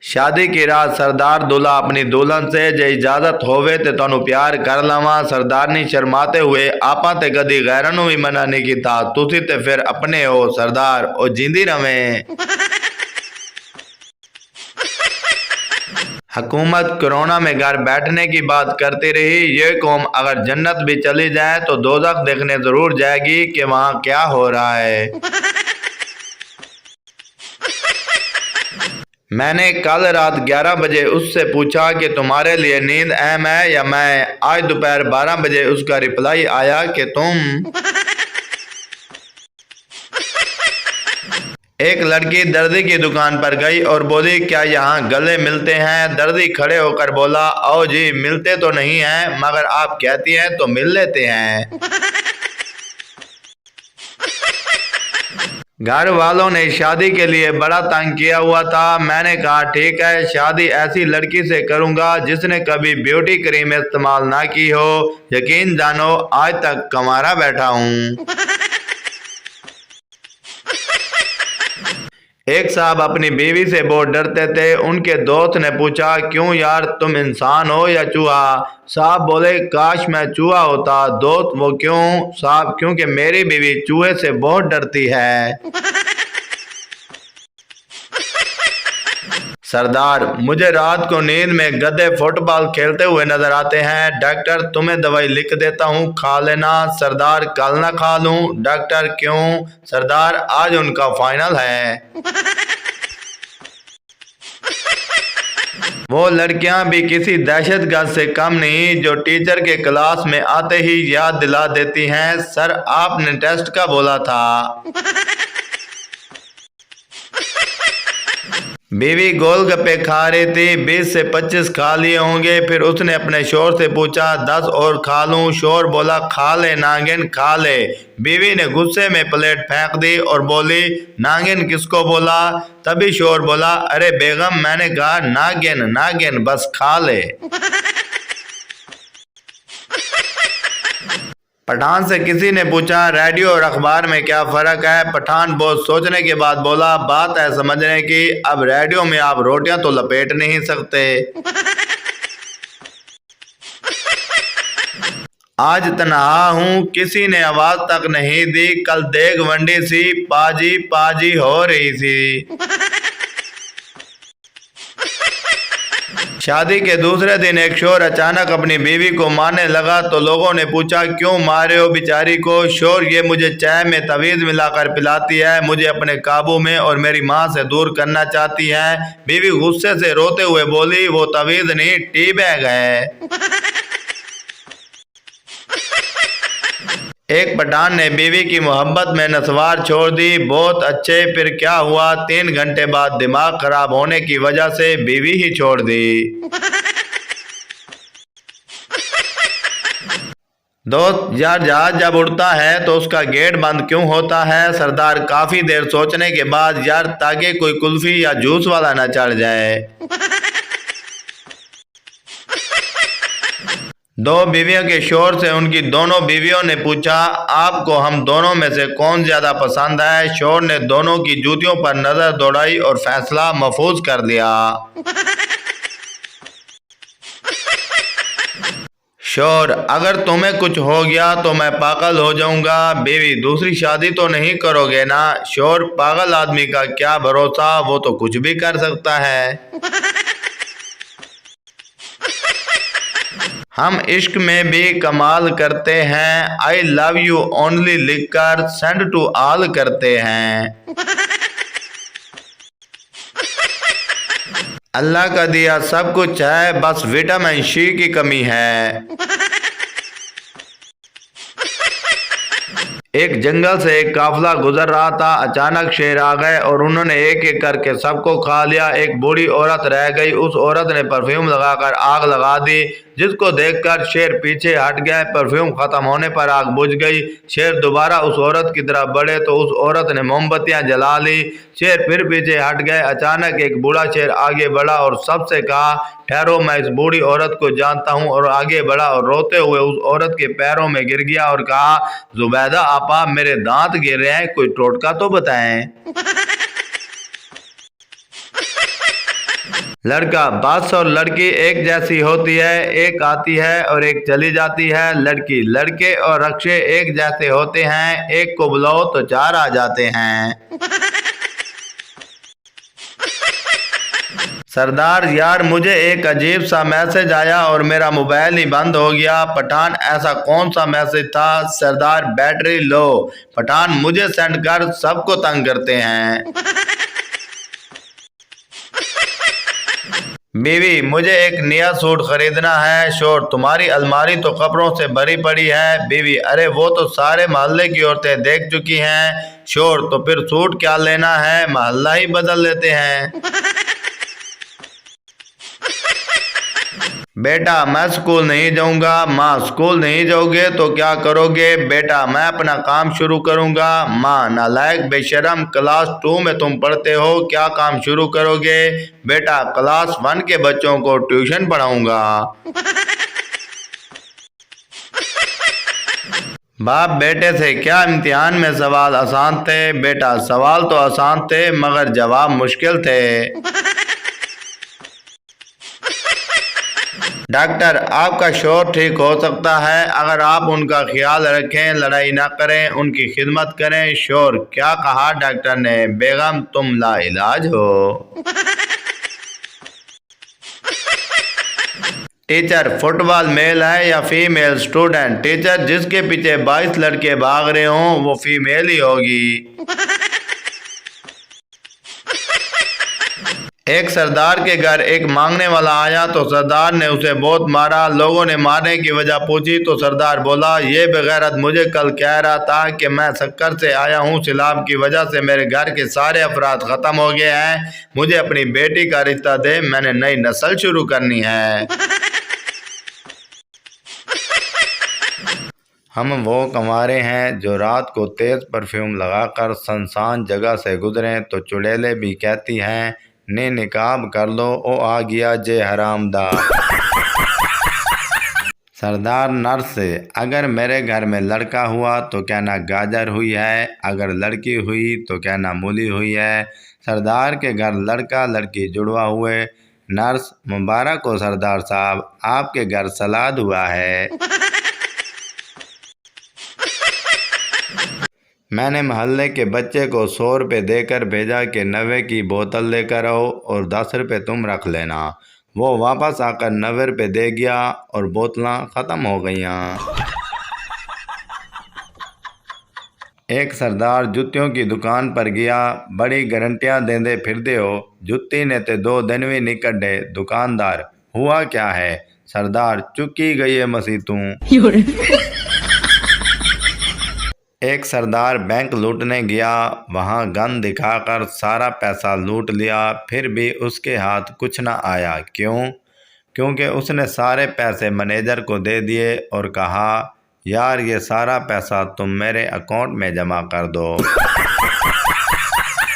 शादी की रात सरदार दूल्हा अपनी दुल्हन से जे इजाजत होवे ते तनु प्यार कर लवा। सरदारनी शर्माते हुए आपा ते कदी गैर नू भी मना नहीं कीता, तुसी ते फिर अपने हो सरदार ओ जींदी रवें। हुकूमत कोरोना में घर बैठने की बात करती रही। ये कौम अगर जन्नत भी चली जाए तो दोज़ख देखने जरूर जाएगी कि वहाँ क्या हो रहा है। मैंने कल रात 11 बजे उससे पूछा कि तुम्हारे लिए नींद अहम है या मैं। आज दोपहर 12 बजे उसका रिप्लाई आया कि तुम। एक लड़की दर्जी की दुकान पर गई और बोली, क्या यहाँ गले मिलते हैं? दर्जी खड़े होकर बोला, आओ जी, मिलते तो नहीं हैं, मगर आप कहती हैं तो मिल लेते हैं। घर वालों ने शादी के लिए बड़ा तंग किया हुआ था। मैंने कहा ठीक है, शादी ऐसी लड़की से करूंगा जिसने कभी ब्यूटी क्रीम इस्तेमाल ना की हो। यकीन जानो आज तक कमारा बैठा हूँ। एक साहब अपनी बीवी से बहुत डरते थे। उनके दोस्त ने पूछा, क्यों यार, तुम इंसान हो या चूहा? साहब बोले, काश मैं चूहा होता। दोस्त, वो क्यों? साहब, क्योंकि मेरी बीवी चूहे से बहुत डरती है। सरदार, मुझे रात को नींद में गधे फुटबॉल खेलते हुए नजर आते हैं। डॉक्टर, तुम्हें दवाई लिख देता हूँ, खा लेना। सरदार, कल ना खा लूं? डॉक्टर, क्यों? सरदार, आज उनका फाइनल है। वो लड़कियां भी किसी दहशतगर्द से कम नहीं जो टीचर के क्लास में आते ही याद दिला देती हैं, सर आपने टेस्ट का बोला था। बीवी गोलगप्पे खा रही थी। 20 से 25 खा लिए होंगे। फिर उसने अपने शोर से पूछा, 10 और खा लूं? शोर बोला, खा ले नागिन, खा ले। बीवी ने गुस्से में प्लेट फेंक दी और बोली, नागिन किसको बोला? तभी शोर बोला, अरे बेगम, मैंने कहा नागिन नागिन, बस खा ले। पठान से किसी ने पूछा, रेडियो और अखबार में क्या फ़र्क है? पठान बहुत सोचने के बाद बोला, बात है समझने की। अब रेडियो में आप रोटियां तो लपेट नहीं सकते। आज तन्हा हूँ, किसी ने आवाज तक नहीं दी। कल देग वंडी सी पाजी पाजी हो रही थी। शादी के दूसरे दिन एक शोर अचानक अपनी बीवी को मारने लगा तो लोगों ने पूछा, क्यों मारे हो बेचारी को? शोर, ये मुझे चाय में तवीज़ मिलाकर पिलाती है, मुझे अपने काबू में और मेरी माँ से दूर करना चाहती है। बीवी गुस्से से रोते हुए बोली, वो तवीज़ नहीं, टी बैग है। एक पठान ने बीवी की मोहब्बत में नस्वार छोड़ दी। बहुत अच्छे, फिर क्या हुआ? 3 घंटे बाद दिमाग खराब होने की वजह से बीवी ही छोड़ दी। दोस्त, यार जहाज जब उड़ता है तो उसका गेट बंद क्यों होता है? सरदार काफी देर सोचने के बाद, यार ताकि कोई कुल्फी या जूस वाला ना चढ़ जाए। 2 बीवियों के शोर से उनकी दोनों बीवियों ने पूछा, आपको हम दोनों में से कौन ज्यादा पसंद है? शोर ने दोनों की जूतियों पर नजर दौड़ाई और फैसला महफूज कर लिया। शोर, अगर तुम्हें कुछ हो गया तो मैं पागल हो जाऊंगा। बीवी, दूसरी शादी तो नहीं करोगे ना? शोर, पागल आदमी का क्या भरोसा, वो तो कुछ भी कर सकता है। हम इश्क में भी कमाल करते हैं। आई लव यू ओनली लिखकर सेंड टू ऑल करते हैं। अल्लाह का दिया सब कुछ है, बस विटामिन सी की कमी है। एक जंगल से एक काफिला गुजर रहा था। अचानक शेर आ गए और उन्होंने एक एक करके सबको खा लिया। एक बूढ़ी औरत रह गई। उस औरत ने परफ्यूम लगाकर आग लगा दी, जिसको देखकर शेर पीछे हट गया। परफ्यूम खत्म होने पर आग बुझ गई। शेर दोबारा उस औरत की तरफ बढ़े तो उस औरत ने मोमबत्तियां जला ली। शेर फिर पीछे हट गए। अचानक एक बूढ़ा शेर आगे बढ़ा और सबसे कहा, ठहरो, मैं इस बूढ़ी औरत को जानता हूँ। और आगे बढ़ा और रोते हुए उस औरत के पैरों में गिर गया और कहा, जुबैदा आपा, मेरे दांत गिर रहे हैं, कोई टोटका तो बताएं। लड़का, बस और लड़की एक जैसी होती है, एक आती है और एक चली जाती है। लड़की, लड़के और रक्शे एक जैसे होते हैं, एक को बुलाओ तो चार आ जाते हैं। सरदार यार, मुझे एक अजीब सा मैसेज आया और मेरा मोबाइल ही बंद हो गया। पठान, ऐसा कौन सा मैसेज था? सरदार, बैटरी लो। पठान, मुझे सेंड कर, सबको तंग करते हैं। बीवी, मुझे एक नया सूट खरीदना है। शोर, तुम्हारी अलमारी तो कपड़ों से भरी पड़ी है। बीवी, अरे वो तो सारे मोहल्ले की औरतें देख चुकी हैं। शोर, तो फिर सूट क्या लेना है, मोहल्ला ही बदल लेते हैं। बेटा, मैं स्कूल नहीं जाऊंगा। माँ, स्कूल नहीं जाओगे तो क्या करोगे? बेटा, मैं अपना काम शुरू करूंगा। माँ, नालायक बेशरम, क्लास 2 में तुम पढ़ते हो, क्या काम शुरू करोगे? बेटा, क्लास 1 के बच्चों को ट्यूशन पढ़ाऊंगा। बाप बेटे से, क्या इम्तिहान में सवाल आसान थे? बेटा, सवाल तो आसान थे मगर जवाब मुश्किल थे। डॉक्टर, आपका शोर ठीक हो सकता है अगर आप उनका ख्याल रखें, लड़ाई ना करें, उनकी खिदमत करें। शोर, क्या कहा डॉक्टर ने? बेगम, तुम लाइलाज हो। टीचर, फुटबॉल मेल है या फीमेल स्टूडेंट? टीचर, जिसके पीछे 22 लड़के भाग रहे हों वो फीमेल ही होगी। एक सरदार के घर एक मांगने वाला आया तो सरदार ने उसे बहुत मारा। लोगों ने मारने की वजह पूछी तो सरदार बोला, ये बेगैरत मुझे कल कह रहा था कि मैं शक्कर से आया हूँ, सैलाब की वजह से मेरे घर के सारे अफराद ख़त्म हो गए हैं, मुझे अपनी बेटी का रिश्ता दे, मैंने नई नस्ल शुरू करनी है। हम वो कंवारे हैं जो रात को तेज़ परफ्यूम लगाकर सुनसान जगह से गुजरें तो चुड़ैलें भी कहती हैं, ने निकाब कर लो, ओ आ गया जे हरामदा। सरदार नर्स से, अगर मेरे घर में लड़का हुआ तो कहना गाजर हुई है, अगर लड़की हुई तो कहना मूली हुई है। सरदार के घर लड़का लड़की जुड़वा हुए। नर्स, मुबारक हो सरदार साहब, आपके घर सलाद हुआ है। मैंने मोहल्ले के बच्चे को 100 रुपये देकर भेजा कि 90 की बोतल लेकर आओ और 10 रुपये तुम रख लेना। वो वापस आकर 90 रुपये दे गया और बोतलां ख़त्म हो गईं। एक सरदार जुत्तियों की दुकान पर गया। बड़ी गारंटियां देंदे फिरदे हो, जुत्ती ने ते 2 दिन भी नहीं कढ़े। दुकानदार, हुआ क्या है? सरदार, चुकी गई है मसी तू। एक सरदार बैंक लूटने गया, वहां गन दिखाकर सारा पैसा लूट लिया, फिर भी उसके हाथ कुछ न आया। क्यों? क्योंकि उसने सारे पैसे मैनेजर को दे दिए और कहा, यार ये सारा पैसा तुम मेरे अकाउंट में जमा कर दो।